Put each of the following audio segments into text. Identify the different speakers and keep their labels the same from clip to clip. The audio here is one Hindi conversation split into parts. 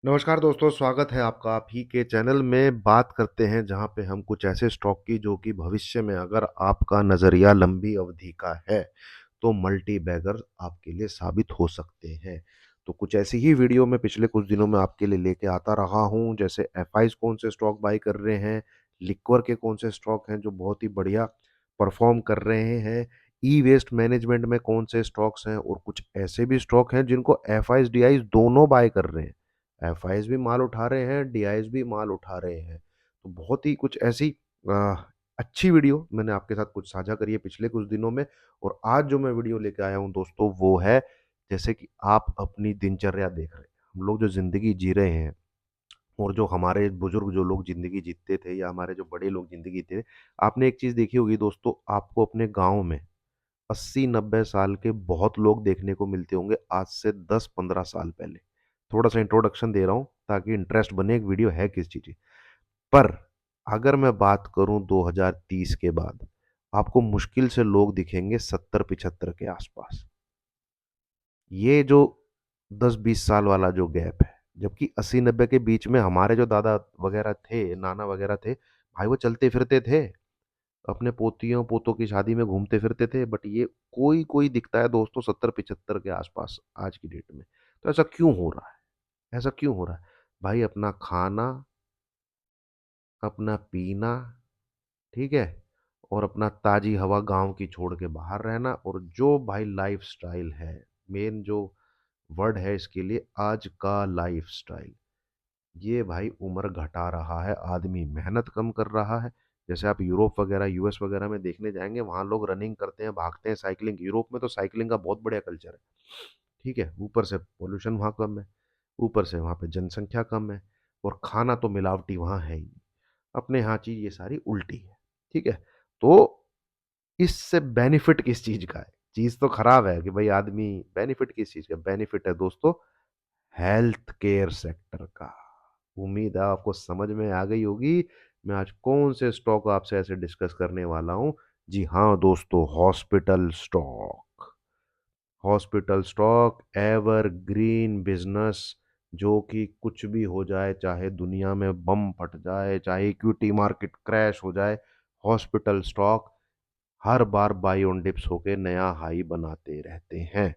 Speaker 1: नमस्कार दोस्तों, स्वागत है आपका आप ही के चैनल में। बात करते हैं जहां पे हम कुछ ऐसे स्टॉक की जो कि भविष्य में अगर आपका नज़रिया लंबी अवधि का है तो मल्टी बैगर आपके लिए साबित हो सकते हैं। तो कुछ ऐसी ही वीडियो मैं पिछले कुछ दिनों में आपके लिए लेके आता रहा हूं, जैसे एफआईज कौन से स्टॉक बाई कर रहे हैं, लिक्वर के कौन से स्टॉक हैं जो बहुत ही बढ़िया परफॉर्म कर रहे हैं, ई वेस्ट मैनेजमेंट में कौन से स्टॉक्स हैं, और कुछ ऐसे भी स्टॉक हैं जिनको एफआईज डीआईज दोनों बाय कर रहे हैं। एफआईज भी माल उठा रहे हैं, डीआईज भी माल उठा रहे हैं। तो बहुत ही कुछ ऐसी अ, अच्छी वीडियो मैंने आपके साथ कुछ साझा करी है पिछले कुछ दिनों में। और आज जो मैं वीडियो लेके आया हूँ दोस्तों, वो है जैसे कि आप अपनी दिनचर्या देख रहे हैं, हम लोग जो जिंदगी जी रहे हैं, और जो हमारे बुजुर्ग जो लोग जिंदगी जीते थे या हमारे जो बड़े लोग जिंदगी थे, आपने एक चीज देखी होगी दोस्तों, आपको अपने गांव में 80-90 साल के बहुत लोग देखने को मिलते होंगे आज से 10-15 साल पहले। थोड़ा सा इंट्रोडक्शन दे रहा हूं ताकि इंटरेस्ट बने एक वीडियो है किस चीज की। पर अगर मैं बात करूं 2030 के बाद, आपको मुश्किल से लोग दिखेंगे 70-75 के आसपास। ये जो 10-20 साल वाला जो गैप है, जबकि 80-90 के बीच में हमारे जो दादा वगैरह थे, नाना वगैरह थे, भाई वो चलते फिरते थे, अपने पोतियों पोतों की शादी में घूमते फिरते थे। बट ये कोई कोई दिखता है दोस्तों 70-75 के आसपास आज की डेट में। तो ऐसा क्यों हो रहा है? ऐसा क्यों हो रहा है? भाई अपना खाना, अपना पीना, ठीक है, और अपना ताजी हवा गांव की छोड़ के बाहर रहना, और जो भाई लाइफस्टाइल है, मेन जो वर्ड है इसके लिए, आज का लाइफस्टाइल, ये भाई उम्र घटा रहा है, आदमी मेहनत कम कर रहा है। जैसे आप यूरोप वगैरह यूएस वगैरह में देखने जाएंगे, वहां लोग रनिंग करते हैं, भागते हैं, साइकिलिंग, यूरोप में तो साइकिलिंग का बहुत बढ़िया कल्चर है। ठीक है, ऊपर से पोल्यूशन वहाँ कम है, ऊपर से वहाँ पे जनसंख्या कम है, और खाना तो मिलावटी वहाँ है ही नहीं। अपने यहाँ चीज ये सारी उल्टी है। ठीक है, तो इससे बेनिफिट किस चीज का है? चीज तो खराब है कि भाई आदमी, बेनिफिट किस चीज का? बेनिफिट है दोस्तों हेल्थ केयर सेक्टर का। उम्मीद है आपको समझ में आ गई होगी मैं आज कौन से स्टॉक आपसे ऐसे डिस्कस करने वाला हूं। जी हाँ दोस्तों, hospital stock. Hospital stock ever green business, जो कि कुछ भी हो जाए, चाहे दुनिया में बम फट जाए, चाहे इक्विटी मार्केट क्रैश हो जाए, hospital stock her bar by on dips होके नया हाई बनाते रहते हैं।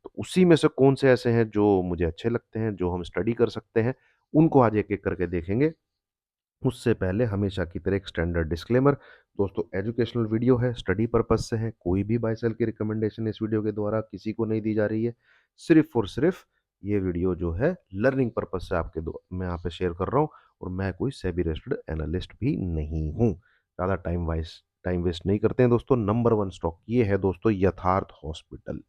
Speaker 1: तो उसी में से कौन से ऐसे हैं जो मुझे अच्छे लगते हैं, जो हम स्टडी कर सकते हैं, उनको आज एक एक करके देखेंगे। उससे पहले हमेशा की तरह एक स्टैंडर्ड डिस्क्लेमर। दोस्तों, एजुकेशनल वीडियो है, स्टडी पर्पज से है, कोई भी बाय सेल की रिकमेंडेशन इस वीडियो के द्वारा किसी को नहीं दी जा रही है। सिर्फ और सिर्फ ये वीडियो जो है लर्निंग पर्पज से आपके दो मैं यहाँ पे शेयर कर रहा हूँ, और मैं कोई सेबी रजिस्टर्ड एनालिस्ट भी नहीं हूँ। ज़्यादा टाइम वेस्ट नहीं करते हैं दोस्तों। नंबर वन स्टॉक ये है दोस्तों, यथार्थ हॉस्पिटल।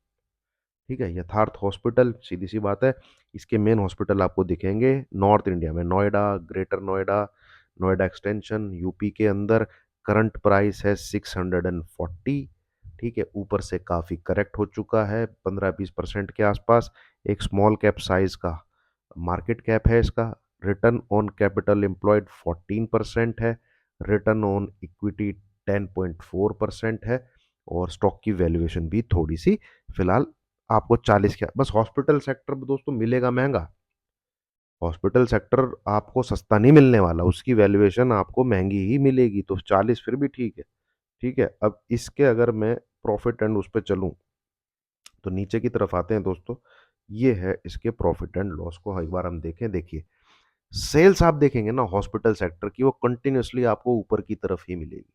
Speaker 1: ठीक है, यथार्थ हॉस्पिटल, सीधी सी बात है, इसके मेन हॉस्पिटल आपको दिखेंगे नॉर्थ इंडिया में, Noida, greater Noida, Noida extension, UP के अंदर। करंट प्राइस है 640। ठीक है, ऊपर से काफ़ी करेक्ट हो चुका है 15-20% के आसपास। एक स्मॉल कैप साइज का मार्केट कैप है इसका। रिटर्न ऑन कैपिटल एम्प्लॉयड 14% है। रिटर्न ऑन इक्विटी 10.4% है। और स्टॉक की वैल्यूएशन भी थोड़ी सी फिलहाल आपको 40 के, बस हॉस्पिटल सेक्टर में दोस्तों मिलेगा महंगा। हॉस्पिटल सेक्टर आपको सस्ता नहीं मिलने वाला, उसकी वैल्यूएशन आपको महंगी ही मिलेगी। तो 40 फिर भी ठीक है। ठीक है, अब इसके अगर मैं प्रॉफिट एंड उस पर चलूं, तो नीचे की तरफ आते हैं दोस्तों। ये है इसके प्रॉफिट एंड लॉस को एक बार हम देखें। देखिए, सेल्स आप देखेंगे ना हॉस्पिटल सेक्टर की, वो कंटिन्यूसली आपको ऊपर की तरफ ही मिलेगी।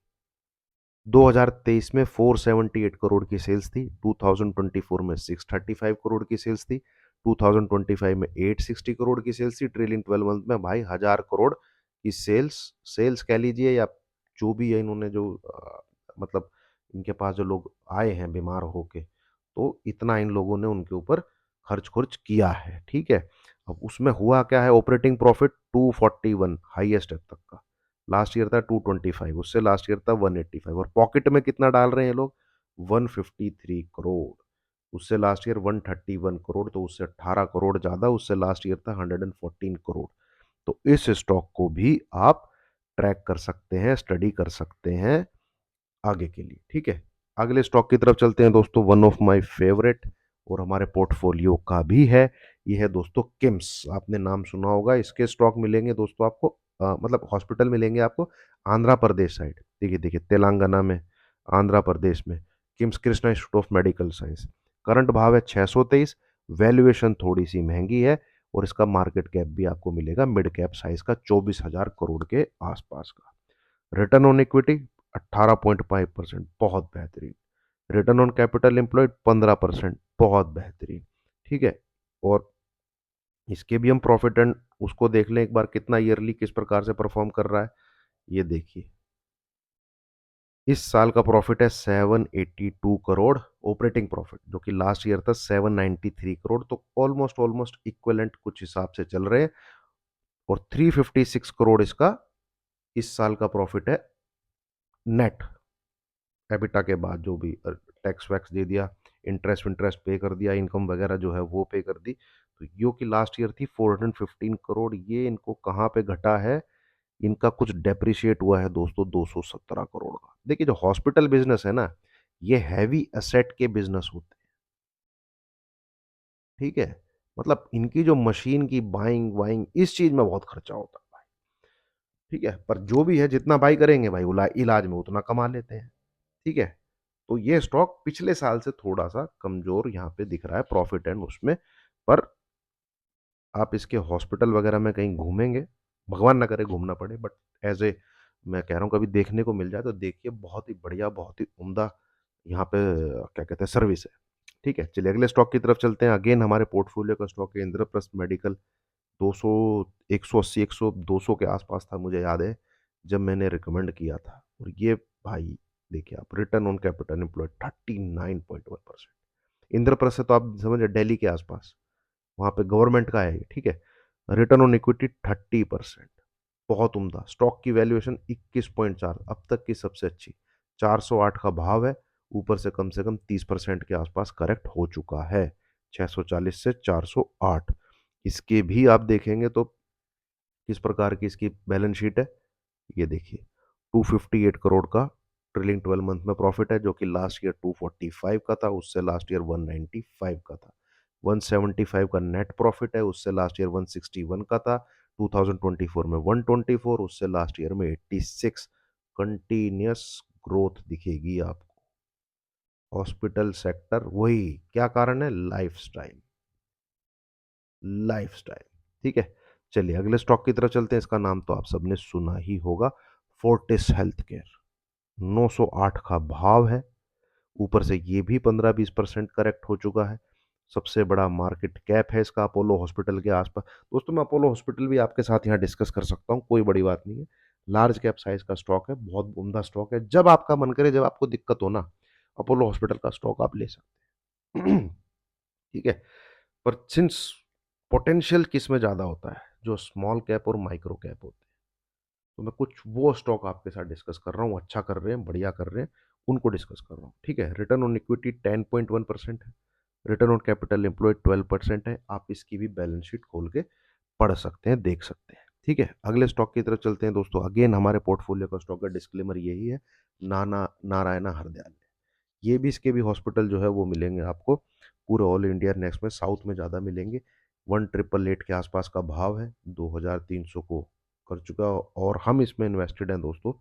Speaker 1: 2023 में 478 करोड़ की सेल्स थी, 2024 में 635 करोड़ की सेल्स थी, 2025 में 860 करोड़ की सेल्स थी। ट्रेलिंग 12 मंथ में भाई 1000 करोड़ की सेल्स, सेल्स कह लीजिए या जो भी है, इन्होंने जो मतलब इनके पास जो लोग आए हैं बीमार होके, तो इतना इन लोगों ने उनके ऊपर खर्च खुर्च किया है। ठीक है, अब उसमें हुआ क्या है, ऑपरेटिंग प्रॉफिट 241 हाईएस्ट है अब तक का। लास्ट ईयर था 225, उससे लास्ट ईयर था 185, और पॉकेट में कितना डाल रहे हैं ये लोग, 153 करोड़। उससे लास्ट ईयर 131 करोड़, तो उससे 18 करोड़ ज्यादा, उससे लास्ट ईयर था 114 करोड़। तो इस स्टॉक को भी आप ट्रैक कर सकते हैं, स्टडी कर सकते हैं आगे के लिए। ठीक है, अगले स्टॉक की तरफ चलते हैं दोस्तों। वन ऑफ माय फेवरेट और हमारे पोर्टफोलियो का भी है, ये है दोस्तों किम्स, आपने नाम सुना होगा। इसके स्टॉक मिलेंगे दोस्तों आपको, मतलब हॉस्पिटल मिलेंगे आपको आंध्र प्रदेश साइड। देखिए देखिए, तेलंगाना में, आंध्र प्रदेश में KIMS Krishna institute of medical science. Current भाव है 623, वैल्यूएशन थोड़ी सी महंगी है, और इसका मार्केट कैप भी आपको मिलेगा मिड कैप साइज का 24,000 करोड़ के आसपास का। रिटर्न ऑन इक्विटी 18.5%, बहुत बेहतरीन। रिटर्न ऑन कैपिटल एम्प्लॉयड 15%, बहुत बेहतरीन। ठीक है, और इसके भी हम प्रॉफिट एंड उसको देख लें एक बार, कितना ईयरली किस प्रकार से परफॉर्म कर रहा है। ये देखिए, इस साल का प्रॉफिट है 782 करोड़ ऑपरेटिंग प्रॉफिट, जो कि लास्ट ईयर था 793 करोड़, तो ऑलमोस्ट ऑलमोस्ट इक्वलेंट कुछ हिसाब से चल रहे हैं। और 356 करोड़ इसका इस साल का प्रॉफिट है नेट, एबिटा के बाद, जो भी टैक्स वैक्स दे दिया, इंटरेस्ट इंटरेस्ट पे कर दिया, इनकम वगैरह जो है वो पे कर दी, तो यो की लास्ट ईयर थी 415 करोड़। ये इनको कहाँ पे घटा है, इनका कुछ डेप्रिशिएट हुआ है दोस्तों 217 करोड़ का। देखिए, जो हॉस्पिटल बिजनेस है ना, ये हैवी एसेट के बिजनेस होते हैं। ठीक है, मतलब इनकी जो मशीन की बाइंग वाइंग, इस चीज में बहुत खर्चा होता है भाई। ठीक है, पर जो भी है, जितना बाई करेंगे भाई, इलाज में उतना कमा लेते हैं। ठीक है, तो ये स्टॉक पिछले साल से थोड़ा सा कमजोर यहाँ पे दिख रहा है प्रॉफिट एंड उसमें। पर आप इसके हॉस्पिटल वगैरह में कहीं घूमेंगे, भगवान ना करे घूमना पड़े, बट एज ए, मैं कह रहा हूँ कभी देखने को मिल जाए तो देखिए, बहुत ही बढ़िया, बहुत ही उम्दा यहाँ पे क्या कहते हैं सर्विस है। ठीक है, चलिए अगले स्टॉक की तरफ चलते हैं। अगेन हमारे पोर्टफोलियो का स्टॉक है इंद्रप्रस्थ मेडिकल। 200, 180, 100, 200 के आसपास था, मुझे याद है जब मैंने रिकमेंड किया था। और ये भाई देखिए आप, return on capital employed 39.1%। Indraprastha से तो आप समझे दिल्ली के आसपास, वहां पे गवर्नमेंट का है ये। ठीक है, रिटर्न ऑन इक्विटी 30%, बहुत उम्दा। स्टॉक की वैल्यूएशन 21.4, अब तक की सबसे अच्छी। 408 का भाव है, ऊपर से कम 30% के आसपास करेक्ट हो चुका है, 640 से 408। इसके भी आप देखेंगे तो किस प्रकार की इसकी बैलेंस शीट है, ये देखिए। 258 करोड़ का ट्रिलिंग 12 मंथ में प्रॉफिट है, जो कि लास्ट ईयर 245 का था, उससे लास्ट ईयर 195 का था। 175 का नेट प्रॉफिट है, उससे लास्ट ईयर 161 का था। 2024 में 124, उससे लास्ट ईयर में 86। कंटिन्यूस ग्रोथ दिखेगी आपको। हॉस्पिटल सेक्टर, वही क्या कारण है, लाइफस्टाइल, लाइफस्टाइल। ठीक है, चलिए अगले स्टॉक की तरफ चलते हैं। इसका नाम तो आप सबने सुना ही होगा, फोर्टिस हेल्थ केयर। 908 का भाव है, ऊपर से ये भी 15-20% करेक्ट हो चुका है। सबसे बड़ा मार्केट कैप है इसका अपोलो हॉस्पिटल के आसपास। दोस्तों, मैं अपोलो हॉस्पिटल भी आपके साथ यहाँ डिस्कस कर सकता हूँ, कोई बड़ी बात नहीं है। लार्ज कैप साइज का स्टॉक है, बहुत उम्दा स्टॉक है। जब आपका मन करे, जब आपको दिक्कत हो ना, अपोलो हॉस्पिटल का स्टॉक आप ले सकते हैं। ठीक है, पर सिंस पोटेंशियल किस में ज़्यादा होता है, जो स्मॉल कैप और माइक्रो कैप होते हैं, तो मैं कुछ वो स्टॉक आपके साथ डिस्कस कर रहा हूँ, अच्छा कर रहे हैं, बढ़िया कर रहे हैं, उनको डिस्कस कर रहा हूँ। ठीक है, रिटर्न ऑन इक्विटी 10.1% है, रिटर्न ऑन कैपिटल एम्प्लॉयड 12% है। आप इसकी भी बैलेंस शीट खोल के पढ़ सकते हैं, देख सकते हैं। ठीक है, अगले स्टॉक की तरफ चलते हैं दोस्तों। अगेन हमारे पोर्टफोलियो का स्टॉक का डिस्क्लेमर यही है, नाना नारायणा हृदयालय। ये भी, इसके भी हॉस्पिटल जो है वो मिलेंगे आपको पूरे ऑल इंडिया नेक्स्ट में, साउथ में ज़्यादा मिलेंगे। 1888 के आसपास का भाव है, 2300 को कर चुका, और हम इसमें इन्वेस्टेड हैं दोस्तों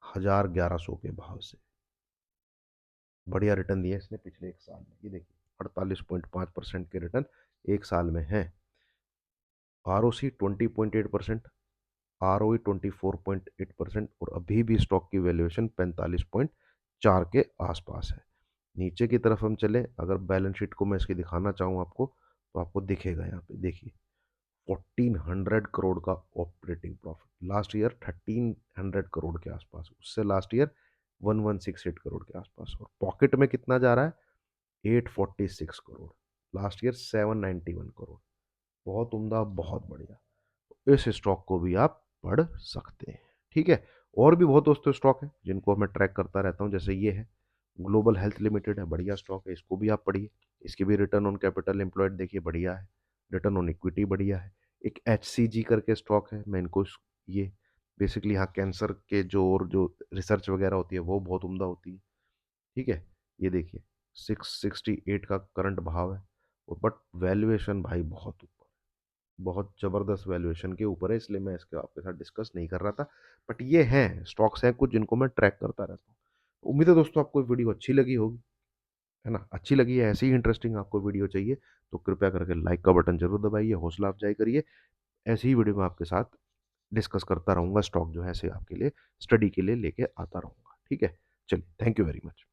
Speaker 1: 1100 के भाव से। बढ़िया रिटर्न दिए इसने पिछले एक साल में, ये देखिए 48.5% के रिटर्न एक साल में है। आर ओ सी 20.8%, आर ओ 24.8%, और अभी भी स्टॉक की वैल्यूएशन 45.4 के आसपास है। नीचे की तरफ हम चले, अगर बैलेंस शीट को मैं इसकी दिखाना चाहूँ आपको, तो आपको दिखेगा यहाँ पे, देखिए 1400 करोड़ का operating profit, last year 1300 crore के आसपास, उससे लास्ट ईयर 1168 करोड़ के आसपास। और पॉकेट में कितना जा रहा है, 846 करोड़, लास्ट ईयर 791 करोड़। बहुत उम्दा, बहुत बढ़िया। इस स्टॉक को भी आप पढ़ सकते हैं। ठीक है, और भी बहुत दोस्तों स्टॉक है जिनको मैं ट्रैक करता रहता हूँ, जैसे ये है ग्लोबल हेल्थ लिमिटेड है, बढ़िया स्टॉक है, इसको भी आप पढ़िए। इसकी भी रिटर्न ऑन कैपिटल एम्प्लॉयड देखिए बढ़िया है, रिटर्न ऑन इक्विटी बढ़िया है। एक HCG करके स्टॉक है, मैं इनको ये बेसिकली यहाँ कैंसर के जो, और जो रिसर्च वगैरह होती है वो बहुत उम्दा होती है। ठीक है, ये देखिए 668 का करंट भाव है, बट वैल्यूएशन भाई बहुत ऊपर, बहुत जबरदस्त वैल्यूएशन के ऊपर है, इसलिए मैं इसके आपके साथ डिस्कस नहीं कर रहा था। बट ये हैं स्टॉक्स हैं कुछ जिनको मैं ट्रैक करता रहता हूँ। उम्मीद है दोस्तों आपको वीडियो अच्छी लगी होगी, है ना? अच्छी लगी है, ऐसी ही इंटरेस्टिंग आपको वीडियो चाहिए तो कृपया करके लाइक का बटन जरूर दबाइए, हौसला अफजाई करिए। ऐसी ही वीडियो मैं आपके साथ डिस्कस करता रहूंगा, स्टॉक जो है ऐसे आपके लिए स्टडी के लिए लेके आता रहूंगा। ठीक है, चलिए, थैंक यू वेरी मच।